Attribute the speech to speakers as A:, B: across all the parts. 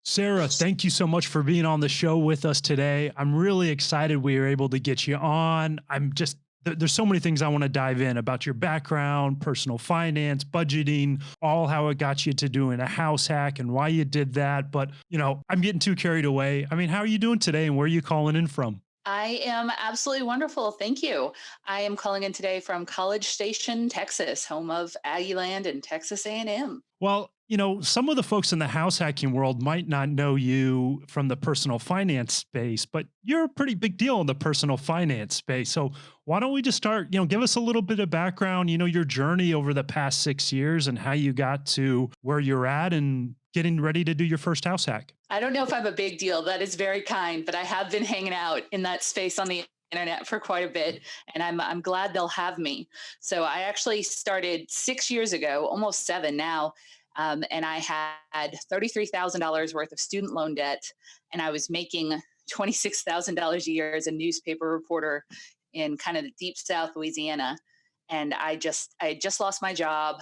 A: Sarah, thank you so much for being on the show with us today. I'm really excited we were able to get you on. There's so many things I want to dive in about your background, personal finance, budgeting, all how it got you to doing a house hack and why you did that. But, I'm getting too carried away. I mean, how are you doing today and where are you calling in from?
B: I am absolutely wonderful. Thank you. I am calling in today from College Station, Texas, home of Aggieland and Texas A&M.
A: Well, some of the folks in the house hacking world might not know you from the personal finance space, but you're a pretty big deal in the personal finance space. So why don't we just start, give us a little bit of background, your journey over the past 6 years and how you got to where you're at and getting ready to do your first house hack.
B: I don't know if I'm a big deal. That is very kind, but I have been hanging out in that space on the internet for quite a bit, and I'm glad they'll have me. So I actually started 6 years ago, almost seven now, and I had $33,000 worth of student loan debt, and I was making $26,000 a year as a newspaper reporter in kind of the deep South Louisiana. And I had just lost my job.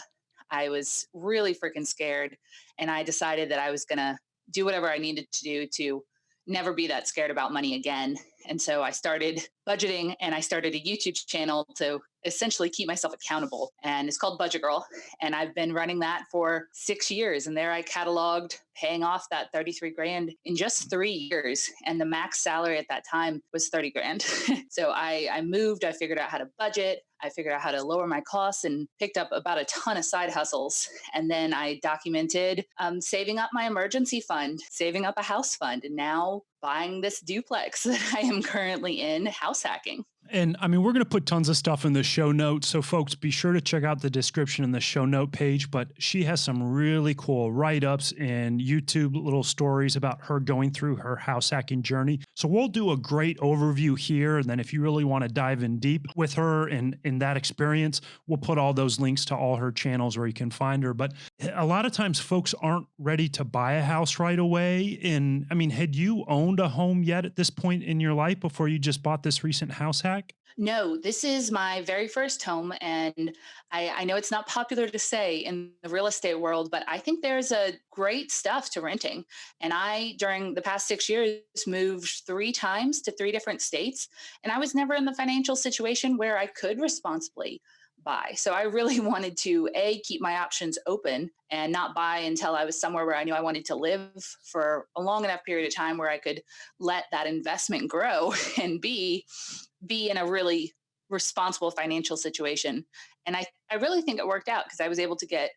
B: I was really freaking scared, and I decided that I was gonna do whatever I needed to do to never be that scared about money again. And so I started budgeting and I started a YouTube channel to essentially keep myself accountable. And it's called Budget Girl. And I've been running that for 6 years. And there I cataloged paying off that 33 grand in just 3 years. And the max salary at that time was 30 grand. So I moved, I figured out how to budget. I figured out how to lower my costs and picked up about a ton of side hustles. And then I documented saving up my emergency fund, saving up a house fund, and now buying this duplex that I am currently in house hacking.
A: And I mean, we're going to put tons of stuff in the show notes. So, folks, be sure to check out the description in the show note page. But she has some really cool write ups and YouTube little stories about her going through her house hacking journey. So, we'll do a great overview here. And then, if you really want to dive in deep with her and in that experience, we'll put all those links to all her channels where you can find her. But a lot of times, folks aren't ready to buy a house right away. And I mean, had you owned a home yet at this point in your life before you just bought this recent house hack?
B: No, this is my very first home. And I know it's not popular to say in the real estate world, but I think there's a great stuff to renting. And during the past 6 years, moved 3 times to 3 different states. And I was never in the financial situation where I could responsibly buy. So I really wanted to, A, keep my options open and not buy until I was somewhere where I knew I wanted to live for a long enough period of time where I could let that investment grow, and B, be in a really responsible financial situation. And I really think it worked out because I was able to get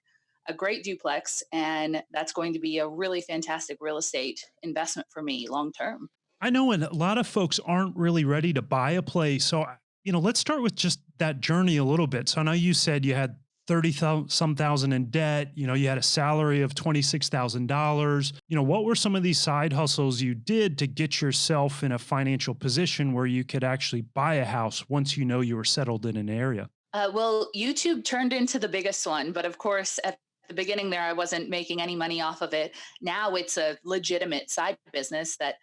B: a great duplex, and that's going to be a really fantastic real estate investment for me long term.
A: I know, and a lot of folks aren't really ready to buy a place. So, let's start with just that journey a little bit. So I know you said you had 30 some thousand in debt, you had a salary of $26,000. What were some of these side hustles you did to get yourself in a financial position where you could actually buy a house once you were settled in an area?
B: Well, YouTube turned into the biggest one, but of course, at the beginning there, I wasn't making any money off of it. Now it's a legitimate side business that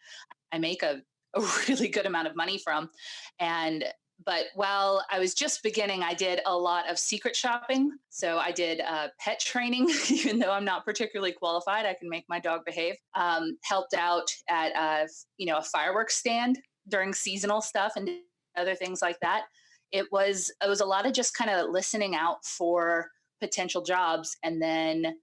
B: I make a really good amount of money from. And but while I was just beginning, I did a lot of secret shopping. So I did pet training, even though I'm not particularly qualified. I can make my dog behave. Helped out at a fireworks stand during seasonal stuff and other things like that. It was a lot of just kind of listening out for potential jobs and then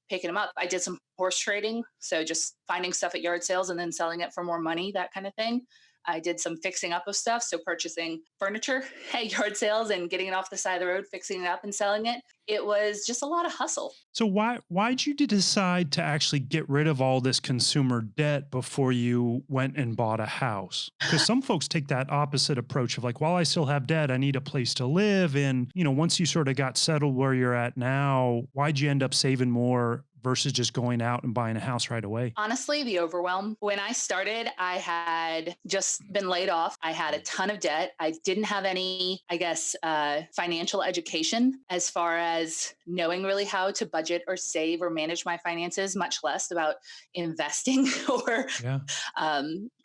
B: picking them up. I did some horse trading, so just finding stuff at yard sales and then selling it for more money, that kind of thing. I did some fixing up of stuff, so purchasing furniture at yard sales and getting it off the side of the road, fixing it up and selling it. It was just a lot of hustle.
A: So why'd you decide to actually get rid of all this consumer debt before you went and bought a house? Because some folks take that opposite approach of like, while I still have debt, I need a place to live. And once you sort of got settled where you're at now, why'd you end up saving more versus just going out and buying a house right away?
B: Honestly, the overwhelm. When I started, I had just been laid off. I had a ton of debt. I didn't have any, I guess, financial education as far as knowing really how to budget or save or manage my finances, much less about investing or
A: Yeah.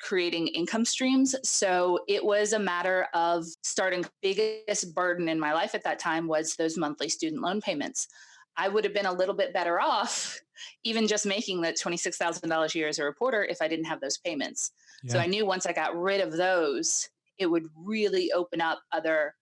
B: creating income streams. So it was a matter of starting. Biggest burden in my life at that time was those monthly student loan payments. I would have been a little bit better off even just making the $26,000 a year as a reporter if I didn't have those payments. So
A: Yeah.
B: I knew once I got rid of those, it would really open up other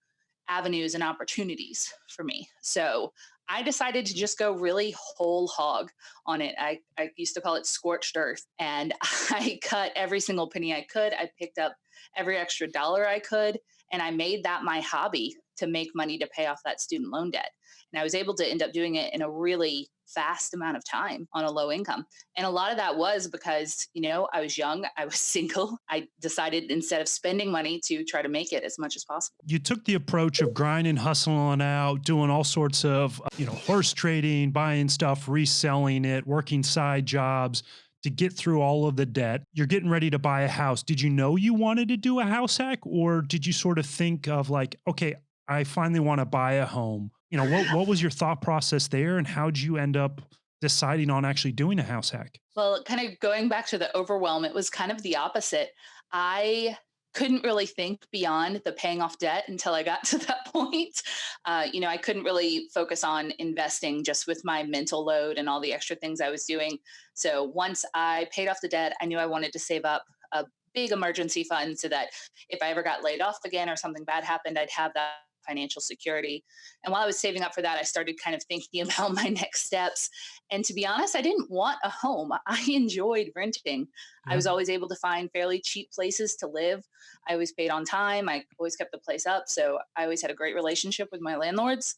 B: avenues and opportunities for me. So I decided to just go really whole hog on it. I used to call it scorched earth. And I cut every single penny I could. I picked up every extra dollar I could. And I made that my hobby to make money to pay off that student loan debt. And I was able to end up doing it in a really fast amount of time on a low income. And a lot of that was because, I was young, I was single. I decided instead of spending money to try to make it as much as possible.
A: You took the approach of grinding, hustling out, doing all sorts of, horse trading, buying stuff, reselling it, working side jobs to get through all of the debt. You're getting ready to buy a house. Did you know you wanted to do a house hack, or did you sort of think of like, okay, I finally want to buy a home? What was your thought process there, and how'd you end up deciding on actually doing a house hack?
B: Well, kind of going back to the overwhelm, it was kind of the opposite. I couldn't really think beyond the paying off debt until I got to that point. I couldn't really focus on investing just with my mental load and all the extra things I was doing. So once I paid off the debt, I knew I wanted to save up a big emergency fund so that if I ever got laid off again or something bad happened, I'd have that financial security. And while I was saving up for that, I started kind of thinking about my next steps. And to be honest, I didn't want a home. I enjoyed renting. I
A: Yeah.
B: was always able to find fairly cheap places to live. I always paid on time. I always kept the place up. So I always had a great relationship with my landlords.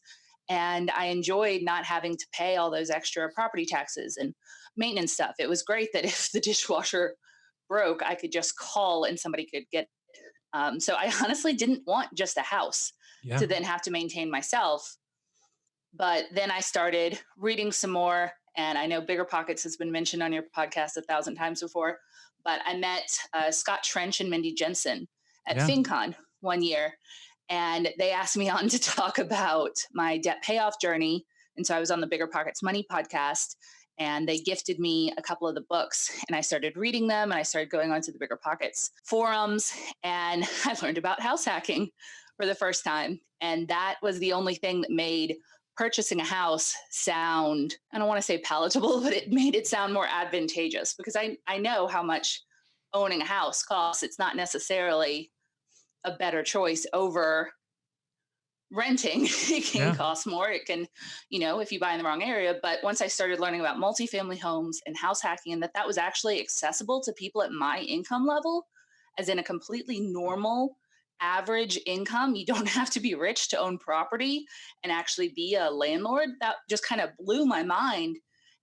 B: And I enjoyed not having to pay all those extra property taxes and maintenance stuff. It was great that if the dishwasher broke, I could just call and somebody could get. So I honestly didn't want just a house
A: Yeah.
B: to then have to maintain myself. But then I started reading some more. And I know Bigger Pockets has been mentioned on your podcast 1,000 times before. But I met Scott Trench and Mindy Jensen at
A: Yeah.
B: FinCon one year. And they asked me on to talk about my debt payoff journey. And so I was on the Bigger Pockets Money podcast. And they gifted me a couple of the books. And I started reading them. And I started going onto the Bigger Pockets forums. And I learned about house hacking for the first time. And that was the only thing that made purchasing a house sound, I don't want to say palatable, but it made it sound more advantageous because I know how much owning a house costs. It's not necessarily a better choice over renting. It can
A: Yeah.
B: cost more. It can, if you buy in the wrong area. But once I started learning about multifamily homes and house hacking, and that was actually accessible to people at my income level, as in a completely normal average income. You don't have to be rich to own property and actually be a landlord. That just kind of blew my mind.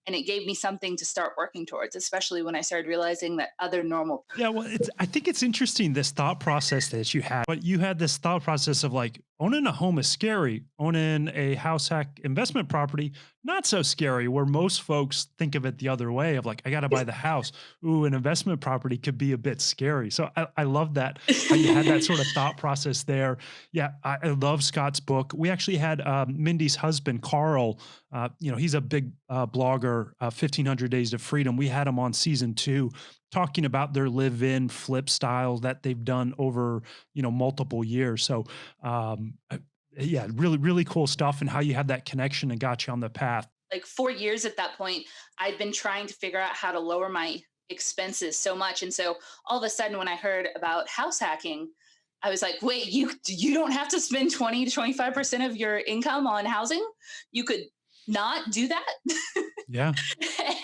B: And it gave me something to start working towards, especially when I started realizing that other normal.
A: Yeah, well, I think it's interesting this thought process that you had. But you had this thought process of like owning a home is scary, owning a house hack investment property not so scary. Where most folks think of it the other way of like I got to buy the house. Ooh, an investment property could be a bit scary. So I love that how you had that sort of thought process there. Yeah, I love Scott's book. We actually had Mindy's husband Carl. He's a big blogger, 1500 Days to Freedom. We had him on season 2 talking about their live-in flip style that they've done over, multiple years. So, yeah, really, really cool stuff and how you had that connection and got you on the path.
B: Like 4 years at that point, I'd been trying to figure out how to lower my expenses so much. And so all of a sudden, when I heard about house hacking, I was like, wait, you don't have to spend 20 to 25% of your income on housing. You could not do that.
A: Yeah.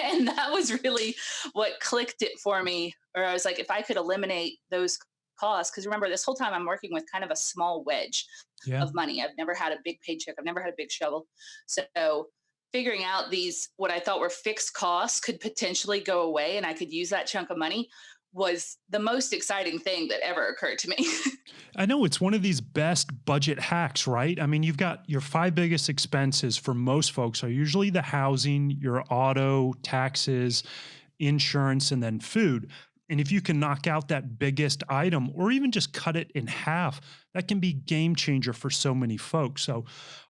B: And that was really what clicked it for me. Or I was like, if I could eliminate those costs, because remember, this whole time I'm working with kind of a small wedge
A: Yeah.
B: of money. I've never had a big paycheck. I've never had a big shovel. So figuring out these, what I thought were fixed costs could potentially go away and I could use that chunk of money was the most exciting thing that ever occurred to me.
A: I know it's one of these best budget hacks, right? I mean, you've got your 5 biggest expenses for most folks are usually the housing, your auto, taxes, insurance, and then food. And if you can knock out that biggest item or even just cut it in half, that can be game changer for so many folks. So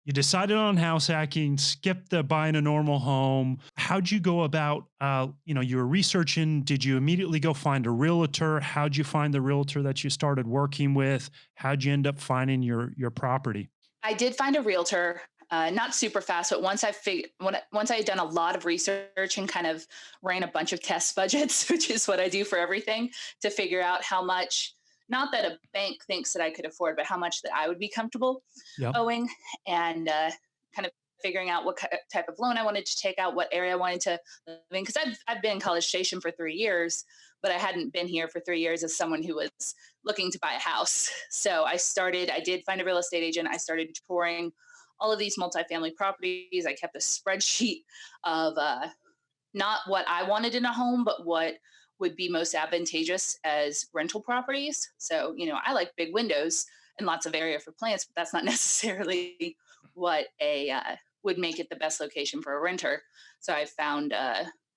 A: you decided on house hacking, skipped the buying a normal home. How'd you go about, you were researching, did you immediately go find a realtor? How'd you find the realtor that you started working with? How'd you end up finding your property?
B: I did find a realtor. not super fast, but once I had done a lot of research and kind of ran a bunch of test budgets, which is what I do for everything, to figure out how much, not that a bank thinks that I could afford, but how much that I would be comfortable
A: Yep.
B: owing, and kind of figuring out what type of loan I wanted to take out, what area I wanted to live in. Because I've been in College Station for 3 years, but I hadn't been here for 3 years as someone who was looking to buy a house. So I did find a real estate agent. I started touring all of these multifamily properties. I kept a spreadsheet of not what I wanted in a home, but what would be most advantageous as rental properties. So, I like big windows and lots of area for plants, but that's not necessarily what a would make it the best location for a renter. So I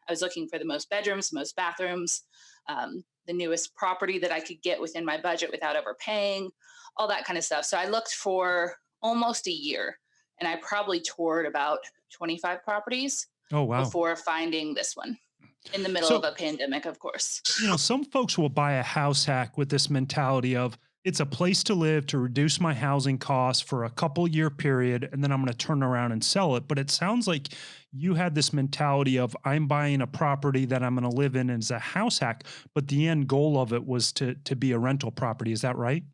B: was looking for the most bedrooms, most bathrooms, the newest property that I could get within my budget without overpaying, all that kind of stuff. So I looked for almost a year, and I probably toured about 25 properties
A: Oh, wow.
B: before finding this one in the middle of
A: So,
B: a pandemic, of course.
A: some folks will buy a house hack with this mentality of it's a place to live to reduce my housing costs for a couple year period, and then I'm going to turn around and sell it. But it sounds like you had this mentality of I'm buying a property that I'm going to live in as a house hack, but the end goal of it was to be a rental property. Is that right?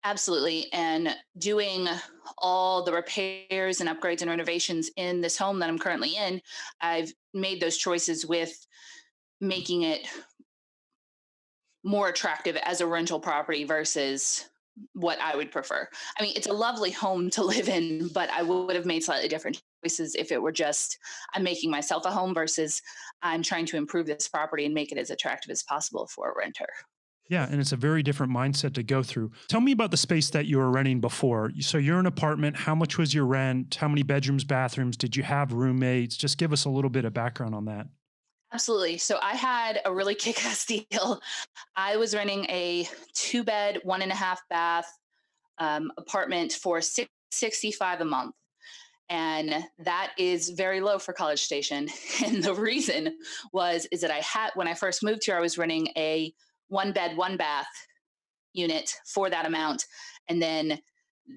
B: Absolutely. And doing all the repairs and upgrades and renovations in this home that I'm currently in, I've made those choices with making it more attractive as a rental property versus what I would prefer. I mean, it's a lovely home to live in, but I would have made slightly different choices if it were just I'm making myself a home versus I'm trying to improve this property and make it as attractive as possible for a renter.
A: Yeah, and it's a very different mindset to go through. Tell me about the space that you were renting before. So you're an apartment. How much was your rent? How many bedrooms, bathrooms? Did you have roommates? Just give us a little bit of background on that.
B: Absolutely. So I had a really kick ass deal. I was renting a 2 bed, 1.5 bath apartment for 665 a month. And that is very low for College Station. And the reason is that when I first moved here, I was renting a 1 bed, 1 bath unit for that amount. And then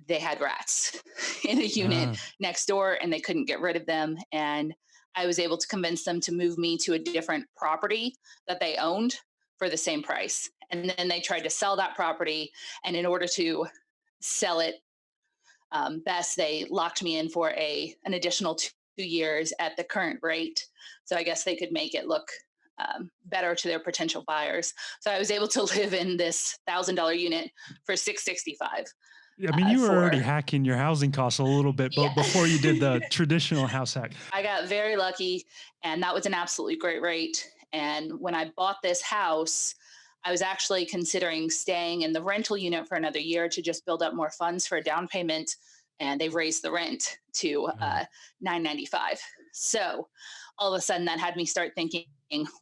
B: they had rats in a unit
A: Ah,
B: next door and they couldn't get rid of them. And I was able to convince them to move me to a different property that they owned for the same price. And then they tried to sell that property. And in order to sell it best, they locked me in for an additional 2 years at the current rate. So I guess they could make it look better to their potential buyers. So I was able to live in this $1,000 unit for 665
A: yeah, I mean, you were already
B: for
A: hacking your housing costs a little bit, but
B: yeah.
A: before you did the traditional house hack.
B: I got very lucky, and that was an absolutely great rate. And when I bought this house, I was actually considering staying in the rental unit for another year to just build up more funds for a down payment. And they raised the rent to
A: Oh,
B: 995. So all of a sudden, that had me start thinking,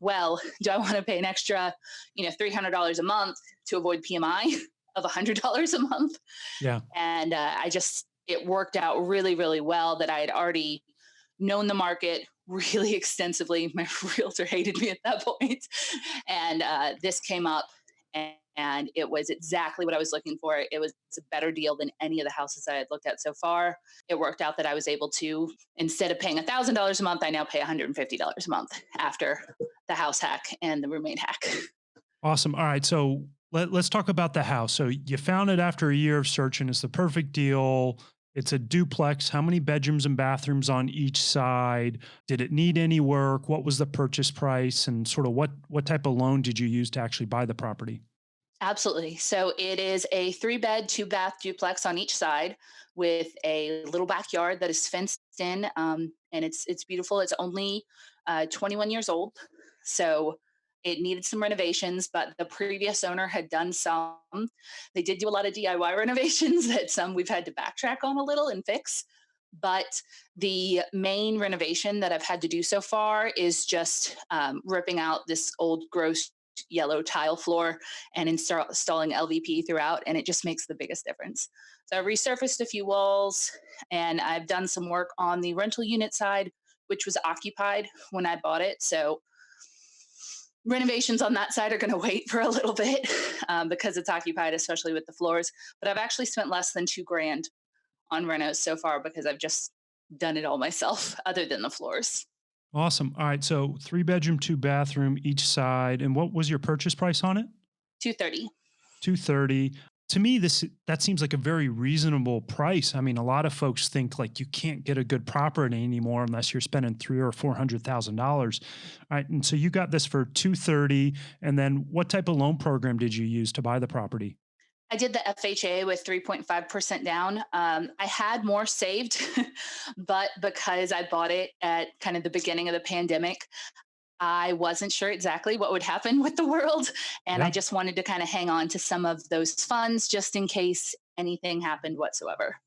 B: well, do I want to pay an extra, $300 a month to avoid PMI of $100 a month?
A: yeah.
B: And it worked out really, really well that I had already known the market really extensively. My realtor hated me at that point. And this came up, and it was exactly what I was looking for. It was a better deal than any of the houses I had looked at so far. It worked out that I was able to, instead of paying $1,000 a month, I now pay $150 a month after the house hack and the roommate hack.
A: Awesome. All right. So let's talk about the house. So you found it after a year of searching. It's the perfect deal. It's a duplex. How many bedrooms and bathrooms on each side? Did it need any work? What was the purchase price? And sort of what type of loan did you use to actually buy the property?
B: Absolutely. So it is a 3 bed, 2 bath duplex on each side with a little backyard that is fenced in, and it's beautiful. It's only 21 years old, so it needed some renovations. But the previous owner had done some. They did do a lot of DIY renovations that some we've had to backtrack on a little and fix. But the main renovation that I've had to do so far is just ripping out this old gross yellow tile floor and installing LVP throughout, and it just makes the biggest difference. So I resurfaced a few walls, and I've done some work on the rental unit side, which was occupied when I bought it. So renovations on that side are going to wait for a little bit because it's occupied, especially with the floors. But I've actually spent less than 2 grand on renos so far because I've just done it all myself, other than the floors.
A: Awesome. All right. So 3 bedroom, 2 bathroom each side. And what was your purchase price on it?
B: 230.
A: 230. To me, this that seems like a very reasonable price. I mean, a lot of folks think like you can't get a good property anymore unless you're spending three or $400,000. All right. And so you got this for 230. And then what type of loan program did you use to buy the property?
B: I did the FHA with 3.5% down. I had more saved, but because I bought it at kind of the beginning of the pandemic, I wasn't sure exactly what would happen with the world. And I
A: Yeah.
B: just wanted to kind of hang on to some of those funds just in case anything happened whatsoever.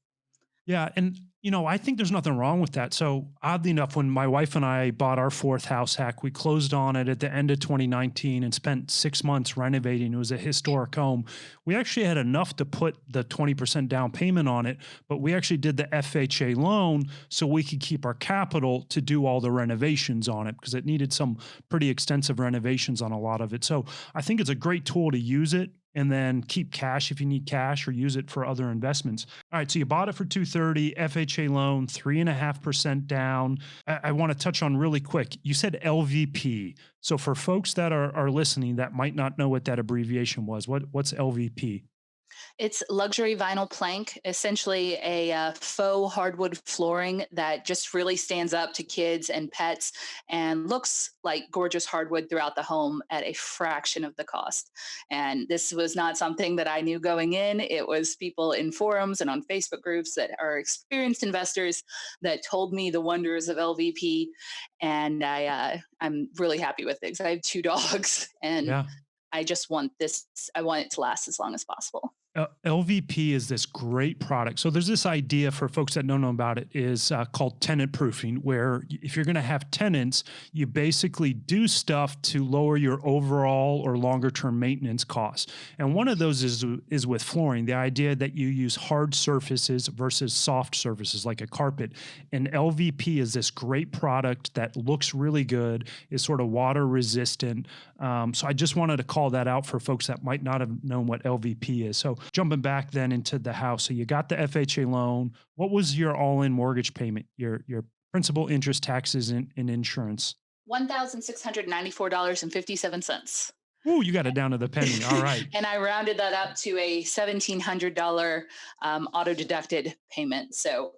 A: Yeah, and I think there's nothing wrong with that. So oddly enough, when my wife and I bought our fourth house hack, we closed on it at the end of 2019 and spent 6 months renovating. It was a historic home. We actually had enough to put the 20% down payment on it, but we actually did the FHA loan so we could keep our capital to do all the renovations on it because it needed some pretty extensive renovations on a lot of it. So I think it's a great tool to use it and then keep cash if you need cash or use it for other investments. All right, so you bought it for 230, FHA loan, 3.5% down. I want to touch on really quick. You said LVP. So for folks that are listening that might not know what that abbreviation was, what's LVP?
B: It's luxury vinyl plank, essentially a faux hardwood flooring that just really stands up to kids and pets and looks like gorgeous hardwood throughout the home at a fraction of the cost. And this was not something that I knew going in. It was people in forums and on Facebook groups that are experienced investors that told me the wonders of LVP. And I'm really happy with it because I have two dogs and
A: Yeah.
B: I just want this, I want it to last as long as possible.
A: LVP is this great product. So there's this idea for folks that don't know about it is called tenant proofing, where if you're going to have tenants, you basically do stuff to lower your overall or longer term maintenance costs. And one of those is with flooring. The idea that you use hard surfaces versus soft surfaces like a carpet. And LVP is this great product that looks really good, is sort of water resistant. So I just wanted to call that out for folks that might not have known what LVP is. So jumping back then into the house. So you got the FHA loan. What was your all-in mortgage payment? Your principal, interest, taxes, and insurance.
B: $1,694.57.
A: Oh, you got it down to the penny. All right.
B: And I rounded that up to a $1,700 auto deducted payment. So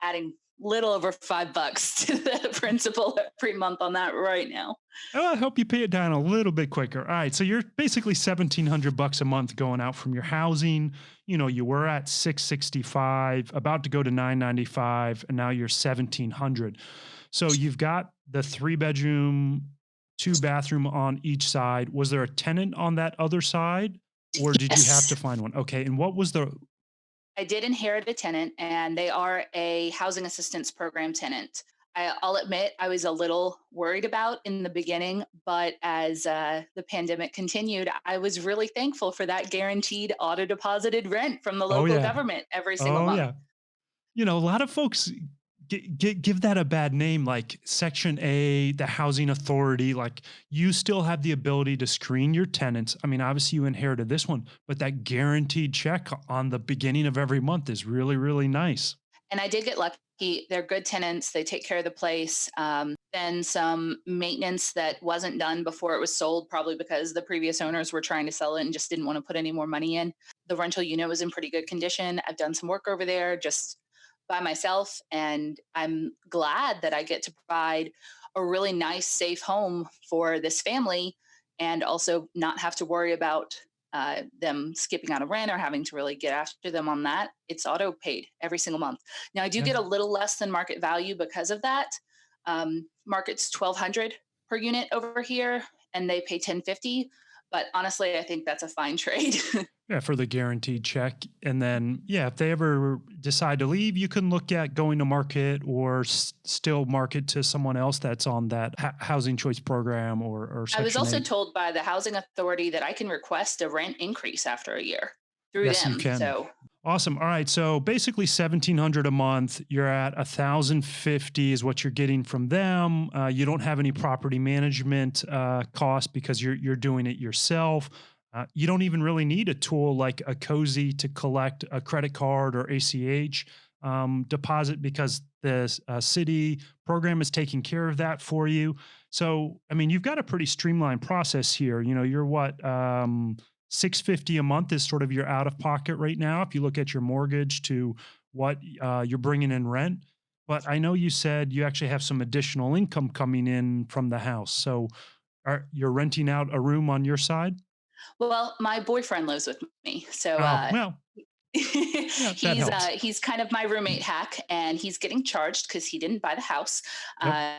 B: adding little over $5 to the principal every month on that right now.
A: Oh, I'll help you pay it down a little bit quicker. All right. So you're basically $1,700 a month going out from your housing. You were at 665, about to go to 995, and now you're 1,700. So you've got the 3 bedroom, 2 bathroom on each side. Was there a tenant on that other side, or did you have to
B: Yes.
A: find one? Okay. And what was the
B: I did inherit a tenant, and they are a housing assistance program tenant. I'll admit I was a little worried about in the beginning, but as the pandemic continued, I was really thankful for that guaranteed auto deposited rent from the
A: Oh
B: local
A: yeah.
B: government every single
A: Oh
B: month.
A: yeah. A lot of folks give that a bad name, like Section A, the housing authority. Like you still have the ability to screen your tenants. I mean, obviously you inherited this one, but that guaranteed check on the beginning of every month is really, really nice.
B: And I did get lucky. They're good tenants. They take care of the place. Then some maintenance that wasn't done before it was sold, probably because the previous owners were trying to sell it and just didn't want to put any more money in. The rental unit was in pretty good condition. I've done some work over there just by myself, and I'm glad that I get to provide a really nice, safe home for this family and also not have to worry about them skipping out of rent or having to really get after them on that. It's auto paid every single month. Now I do
A: Yeah.
B: get a little less than market value because of that. Market's 1,200 per unit over here, and they pay 1050. But honestly, I think that's a fine trade.
A: Yeah, for the guaranteed check. And then, yeah, if they ever decide to leave, you can look at going to market or still market to someone else that's on that housing choice program or
B: I was
A: Section
B: also
A: 8.
B: told by the housing authority that I can request a rent increase after a year through
A: Yes, you
B: them.
A: can.
B: So
A: Awesome. All right. So basically 1,700 a month. You're at 1,050 is what you're getting from them. You don't have any property management cost because you're doing it yourself. You don't even really need a tool like a Cozy to collect a credit card or ACH. deposit because the city program is taking care of that for you. So, I mean, you've got a pretty streamlined process here. You know, you're what 650 a month is sort of your out of pocket right now. If you look at your mortgage to what you're bringing in rent, but I know you said you actually have some additional income coming in from the house. So, you're renting out a room on your side?
B: Well, my boyfriend lives with me, so
A: Oh, well, yeah, that helps.
B: he's kind of my roommate hack, and he's getting charged because he didn't buy the house.
A: Yep.
B: Uh,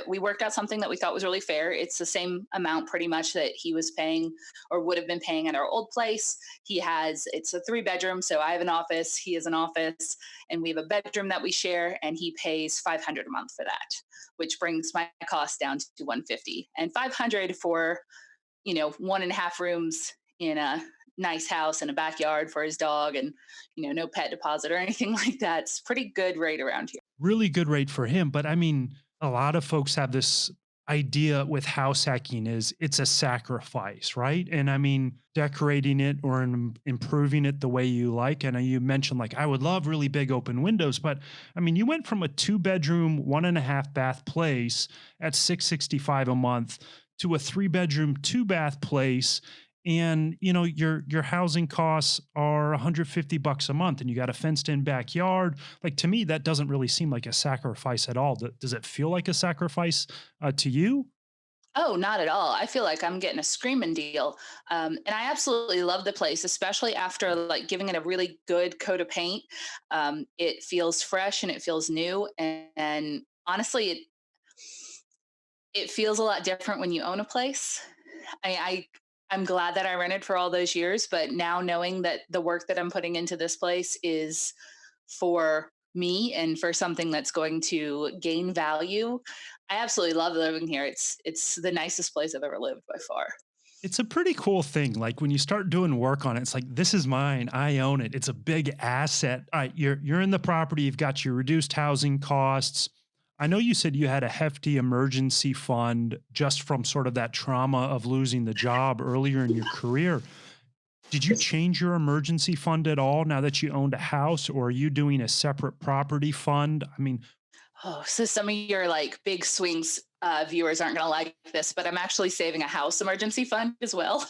B: we worked out something that we thought was really fair. It's the same amount pretty much that he was paying or would have been paying at our old place. It's a 3 bedroom, so I have an office, he has an office, and we have a bedroom that we share, and he pays 500 a month for that, which brings my cost down to 150 and 500 for 1.5 rooms in a nice house and a backyard for his dog, and no pet deposit or anything like that. It's pretty good rate around here.
A: Really good rate for him. But I mean, a lot of folks have this idea with house hacking is it's a sacrifice, right? And I mean, decorating it or improving it the way you like. And you mentioned like, I would love really big open windows, but I mean, you went from a 2 bedroom, 1.5 bath place at 665 a month to a 3 bedroom, 2 bath place. And your housing costs are 150 bucks a month and you got a fenced in backyard. Like, to me, that doesn't really seem like a sacrifice at all. Does it feel like a sacrifice to you?
B: Oh, not at all. I feel like I'm getting a screaming deal. And I absolutely love the place, especially after like giving it a really good coat of paint. It feels fresh and it feels new. And honestly, it feels a lot different when you own a place. I'm glad that I rented for all those years, but now knowing that the work that I'm putting into this place is for me and for something that's going to gain value, I absolutely love living here. It's the nicest place I've ever lived by far.
A: It's a pretty cool thing. Like when you start doing work on it, it's like, this is mine. I own it. It's a big asset. All right, you're in the property. You've got your reduced housing costs. I know you said you had a hefty emergency fund just from sort of that trauma of losing the job earlier in your career. Did you change your emergency fund at all now that you owned a house, or are you doing a separate property fund? I mean,
B: Oh, so some of your like big swings viewers aren't going to like this, but I'm actually saving a house emergency fund as well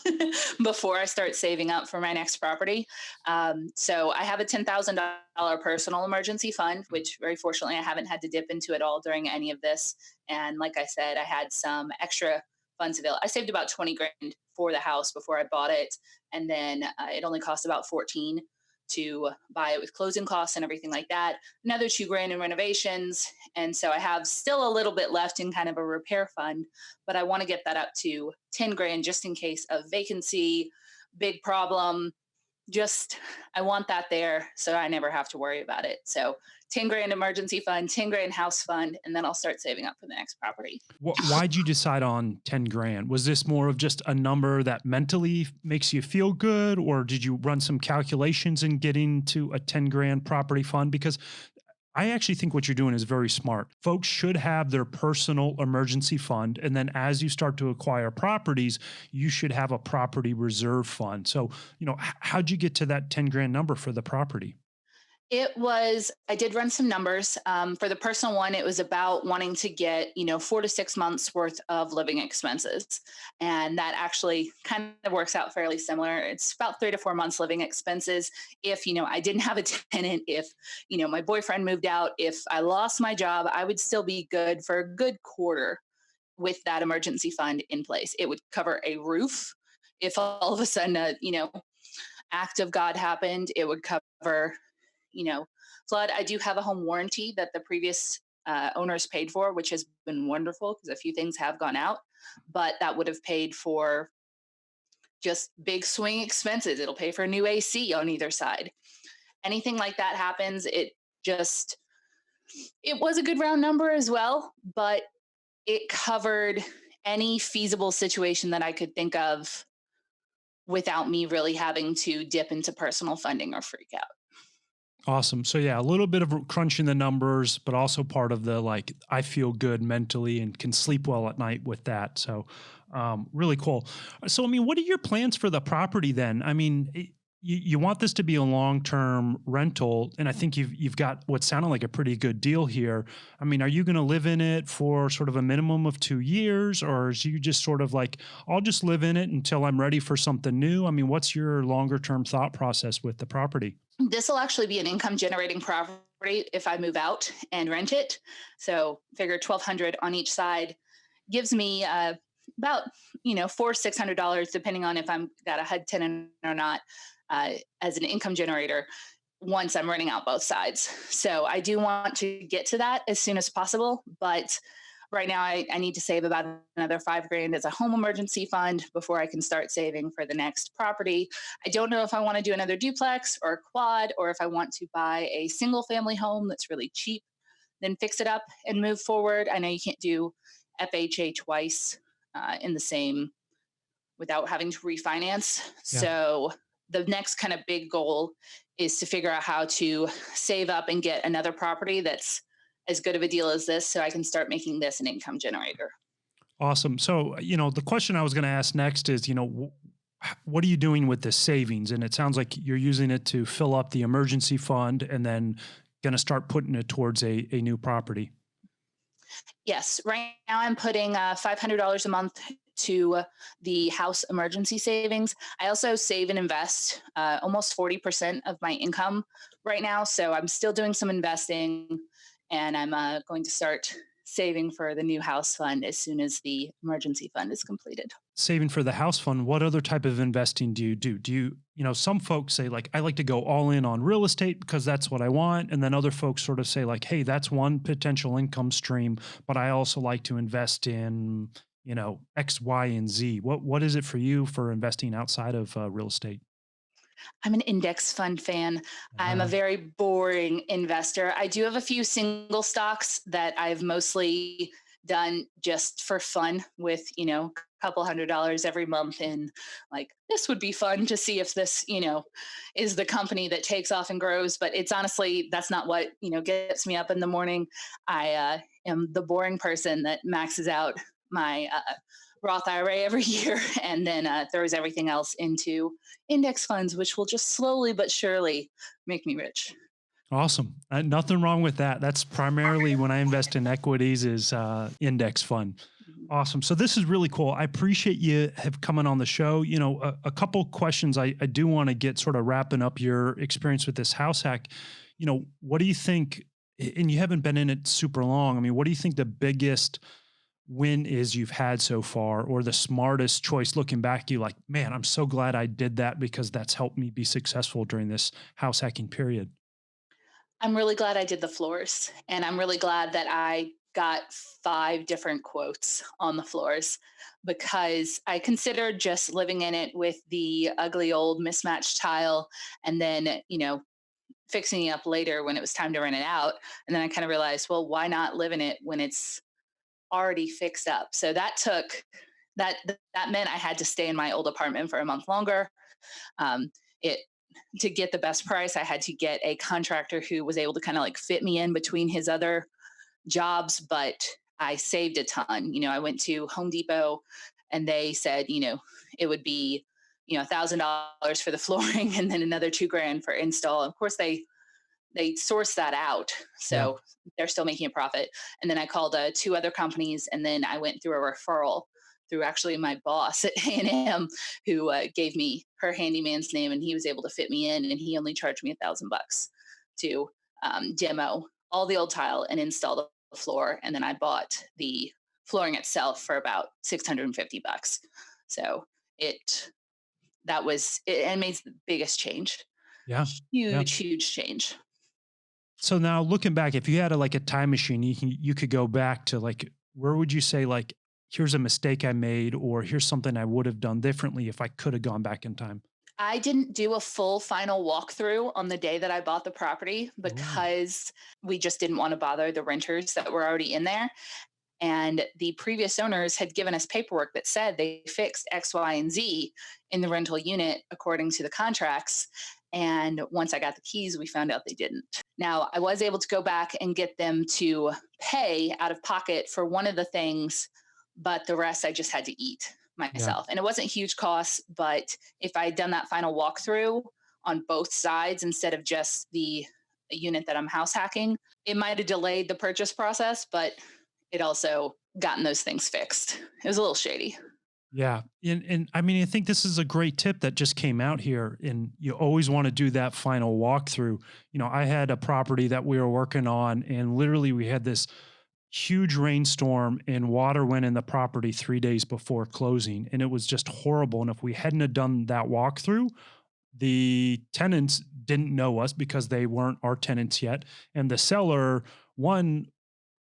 B: before I start saving up for my next property. So I have a $10,000 personal emergency fund, which very fortunately I haven't had to dip into at all during any of this. And like I said, I had some extra funds available. I saved about 20 grand for the house before I bought it. And then it only cost about 14 to buy it with closing costs and everything like that. Another 2 grand in renovations. And so I have still a little bit left in kind of a repair fund, but I want to get that up to 10 grand just in case of vacancy, big problem. Just, I want that there so I never have to worry about it. So 10 grand emergency fund, 10 grand house fund, and then I'll start saving up for the next property.
A: why'd you decide on 10 grand? Was this more of just a number that mentally makes you feel good, or did you run some calculations in getting to a 10 grand property fund? Because I actually think what you're doing is very smart. Folks should have their personal emergency fund. And then as you start to acquire properties, you should have a property reserve fund. So, how'd you get to that 10 grand number for the property?
B: I did run some numbers. For the personal one, it was about wanting to get, 4 to 6 months worth of living expenses. And that actually kind of works out fairly similar. It's about 3 to 4 months living expenses. If, I didn't have a tenant, if, my boyfriend moved out, if I lost my job, I would still be good for a good quarter with that emergency fund in place. It would cover a roof. If all of a sudden, act of God happened, it would cover you know, flood. I do have a home warranty that the previous owners paid for, which has been wonderful because a few things have gone out, but that would have paid for just big swing expenses. It'll pay for a new AC on either side. Anything like that happens, just, it was a good round number as well, but it covered any feasible situation that I could think of without me really having to dip into personal funding or freak out.
A: Awesome. So yeah, a little bit of crunching the numbers, but also part of the like I feel good mentally and can sleep well at night with that. So really cool. So I mean, what are your plans for the property then? I mean, you want this to be a long-term rental, and I think you've got what sounded like a pretty good deal here. I mean, are you going to live in it for sort of a minimum of 2 years, or is you just sort of like, I'll just live in it until I'm ready for something new? I mean, what's your longer-term thought process with the property?
B: This will actually be an income generating property if I move out and rent it. So figure 1,200 on each side gives me about $400-$600 depending on if I'm got a HUD tenant or not, as an income generator once I'm renting out both sides. So I do want to get to that as soon as possible, but right now I need to save about another 5 grand as a home emergency fund before I can start saving for the next property. I don't know if I want to do another duplex or a quad, or if I want to buy a single family home that's really cheap, then fix it up and move forward. I know you can't do FHA twice in the same without having to refinance.
A: Yeah.
B: So the next kind of big goal is to figure out how to save up and get another property that's as good of a deal as this so I can start making this an income generator.
A: Awesome. So, the question I was going to ask next is, what are you doing with the savings? And it sounds like you're using it to fill up the emergency fund and then going to start putting it towards a new property.
B: Yes, right now I'm putting $500 a month to the house emergency savings. I also save and invest almost 40% of my income right now. So I'm still doing some investing, and I'm going to start saving for the new house fund as soon as the emergency fund is completed.
A: Saving for the house fund, what other type of investing do you do? Some folks say, like, I like to go all in on real estate because that's what I want. And then other folks sort of say, like, hey, that's one potential income stream, but I also like to invest in, X, Y, and Z. What is it for you for investing outside of real estate?
B: I'm an index fund fan. I'm a
A: Uh,
B: very boring investor. I do have a few single stocks that I've mostly done just for fun with, a couple $100 every month. And like, this would be fun to see if this, is the company that takes off and grows. But it's honestly, that's not what, gets me up in the morning. I am the boring person that maxes out my Roth IRA every year and then throws everything else into index funds, which will just slowly but surely make me rich.
A: awesome. Nothing wrong with that. That's primarily when I invest in equities is index fund. Awesome. So this is really cool. I appreciate you have coming on the show. A couple questions I do want to get sort of wrapping up your experience with this house hack. What do you think? And you haven't been in it super long. I mean, what do you think the biggest win is you've had so far, or the smartest choice looking back? You like, man, I'm so glad I did that because that's helped me be successful during this house hacking period.
B: I'm really glad I did the floors, and I'm really glad that I got 5 different quotes on the floors because I considered just living in it with the ugly old mismatched tile and then, fixing it up later when it was time to rent it out. And then I kind of realized, well, why not live in it when it's already fixed up? So that that meant I had to stay in my old apartment for a month longer. It To get the best price, I had to get a contractor who was able to kind of like fit me in between his other jobs, but I saved a ton. I went to Home Depot and they said, it would be, $1,000 for the flooring and then another 2 grand for install. Of course, they source that out,
A: Yeah.
B: so they're still making a profit. And then I called 2 other companies, and then I went through a referral through actually my boss at A&M, who gave me her handyman's name, and he was able to fit me in, and he only charged me $1,000 to demo all the old tile and install the floor, and then I bought the flooring itself for about $650. So it that was it, and made the biggest change,
A: Yeah. Yeah.
B: huge change.
A: So now looking back, if you had like a time machine, you could go back to, like, where would you say, like, here's a mistake I made, or here's something I would have done differently if I could have gone back in time?
B: I didn't do a full final walkthrough on the day that I bought the property
A: Ooh.
B: because we just didn't want to bother the renters that were already in there. And the previous owners had given us paperwork that said they fixed X, Y, and Z in the rental unit according to the contracts. And once I got the keys, we found out they didn't. Now, I was able to go back and get them to pay out of pocket for one of the things, but the rest I just had to eat
A: Yeah.
B: myself. And it wasn't huge costs, but if I had done that final walkthrough on both sides instead of just the unit that I'm house hacking, it might have delayed the purchase process, but it also gotten those things fixed. It was a little shady.
A: Yeah. And I mean, I think this is a great tip that just came out here. And you always want to do that final walkthrough. I had a property that we were working on, and literally we had this huge rainstorm and water went in the property 3 days before closing. And it was just horrible. And if we hadn't have done that walkthrough, the tenants didn't know us because they weren't our tenants yet. And the seller, one,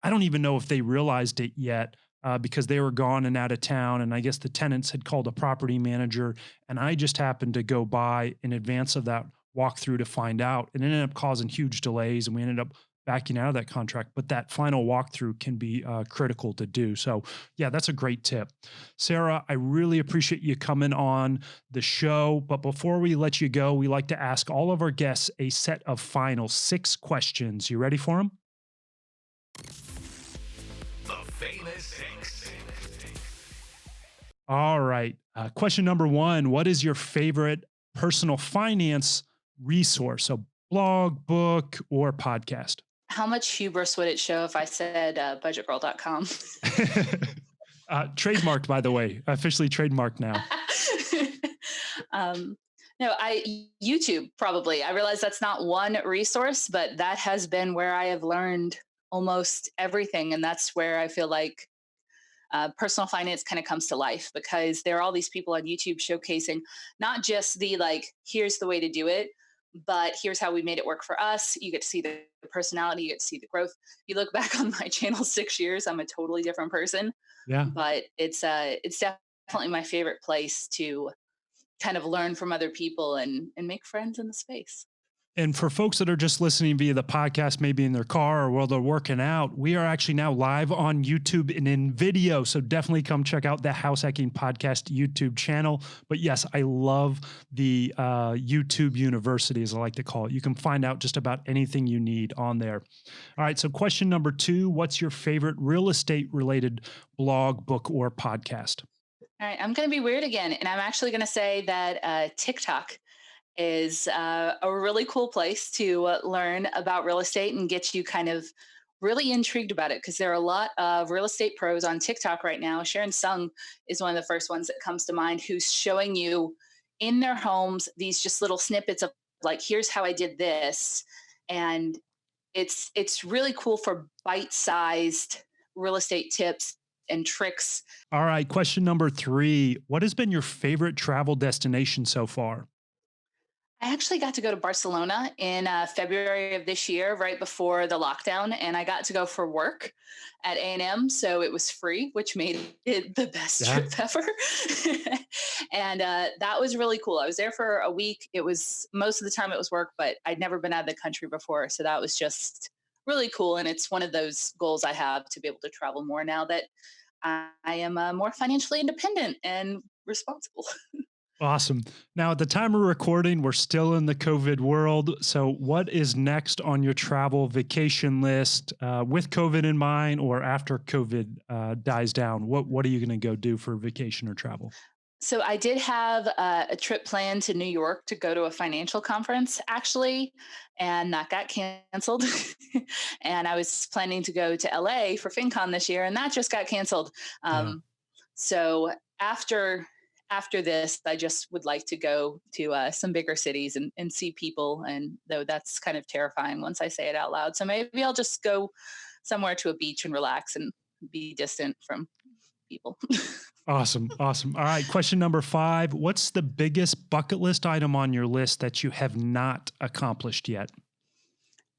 A: I don't even know if they realized it yet, because they were gone and out of town. And I guess the tenants had called a property manager. And I just happened to go by in advance of that walkthrough to find out. And it ended up causing huge delays. And we ended up backing out of that contract. But that final walkthrough can be critical to do. So, yeah, that's a great tip. Sarah, I really appreciate you coming on the show. But before we let you go, we like to ask all of our guests a set of final 6 questions. You ready for them?
C: The famous six.
A: All right. Question number 1. What is your favorite personal finance resource? So, blog, book, or podcast?
B: How much hubris would it show if I said budgetgirl.com?
A: Trademarked, by the way, officially trademarked now.
B: um, no, YouTube probably. I realize that's not one resource, but that has been where I have learned almost everything. And that's where I feel like personal finance kind of comes to life, because there are all these people on YouTube showcasing not just the like, here's the way to do it, but here's how we made it work for us. You get to see the personality, you get to see the growth. You look back on my channel 6 years, I'm a totally different person.
A: Yeah.
B: But it's definitely my favorite place to kind of learn from other people and make friends in the space.
A: And for folks that are just listening via the podcast, maybe in their car or while they're working out, we are actually now live on YouTube and in video. So definitely come check out the House Hacking Podcast YouTube channel. But yes, I love the YouTube University, as I like to call it. You can find out just about anything you need on there. All right. So question number 2, what's your favorite real estate related blog, book, or podcast?
B: All right, I'm going to be weird again, and I'm actually going to say that TikTok is a really cool place to learn about real estate and get you kind of really intrigued about it, because there are a lot of real estate pros on TikTok right now. Sharon Sung is one of the first ones that comes to mind, who's showing you in their homes these just little snippets of like, here's how I did this. And it's really cool for bite-sized real estate tips and tricks.
A: All right. Question number 3, what has been your favorite travel destination so far?
B: I actually got to go to Barcelona in February of this year, right before the lockdown, and I got to go for work at A&M, so it was free, which made it the best
A: Yeah.
B: trip ever. And that was really cool. I was there for a week. It was most of the time it was work, but I'd never been out of the country before, so that was just really cool. And it's one of those goals I have, to be able to travel more now that I am more financially independent and responsible.
A: Awesome. Now, at the time of recording, we're still in the COVID world. So, what is next on your travel vacation list, with COVID in mind, or after COVID dies down? What are you going to go do for vacation or travel?
B: So I did have a trip planned to New York to go to a financial conference, actually, and that got canceled. And I was planning to go to LA for FinCon this year, and that just got canceled.
A: Yeah.
B: So after this, I just would like to go to some bigger cities and see people. And though that's kind of terrifying once I say it out loud, so maybe I'll just go somewhere to a beach and relax and be distant from people.
A: Awesome. Awesome. All right. Question number 5. What's the biggest bucket list item on your list that you have not accomplished yet?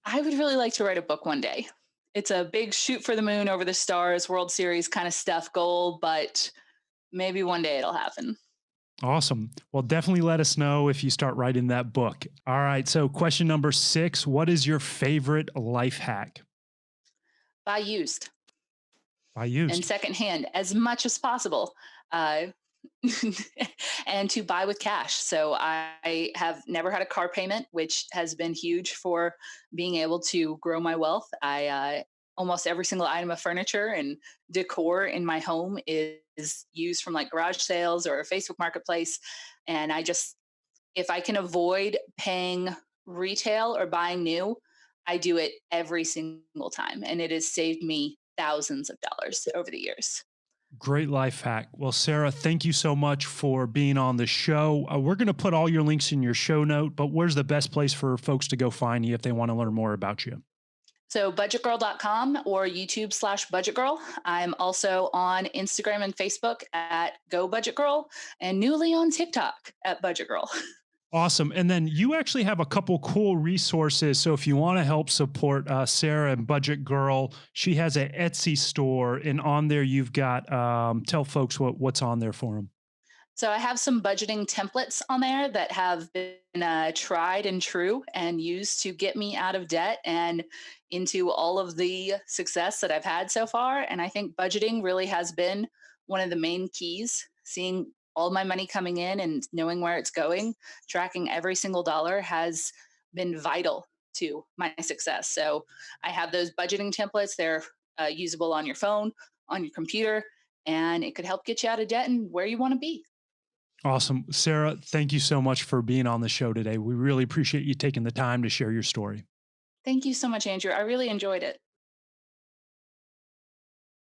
B: I would really like to write a book one day. It's a big shoot for the moon, over the stars, World Series kind of stuff goal, but maybe one day it'll happen.
A: Awesome. Well, definitely let us know if you start writing that book. All right. So, question number 6, what is your favorite life hack?
B: Buy used
A: By
B: and
A: used.
B: secondhand as much as possible. Uh, and to buy with cash. So I have never had a car payment, which has been huge for being able to grow my wealth. Almost every single item of furniture and decor in my home is used from like garage sales or Facebook Marketplace, and If I can avoid paying retail or buying new, I do it every single time. And it has saved me thousands of dollars over the years.
A: Great life hack. Well, Sarah, thank you so much for being on the show. We're going to put all your links in your show note, but where's the best place for folks to go find you if they want to learn more about you?
B: So budgetgirl.com or YouTube/budgetgirl. I'm also on Instagram and Facebook at Go Budget Girl and newly on TikTok at Budget Girl.
A: Awesome. And then you actually have a couple cool resources. So if you want to help support Sarah and Budget Girl, she has an Etsy store, and on there you've got tell folks what's on there for them.
B: So I have some budgeting templates on there that have been tried and true and used to get me out of debt and into all of the success that I've had so far. And I think budgeting really has been one of the main keys. Seeing all my money coming in and knowing where it's going, tracking every single dollar has been vital to my success. So I have those budgeting templates. They're usable on your phone, on your computer, and it could help get you out of debt and where you want to be.
A: Awesome. Sarah, thank you so much for being on the show today. We really appreciate you taking the time to share your story.
B: Thank you so much, Andrew. I really enjoyed it.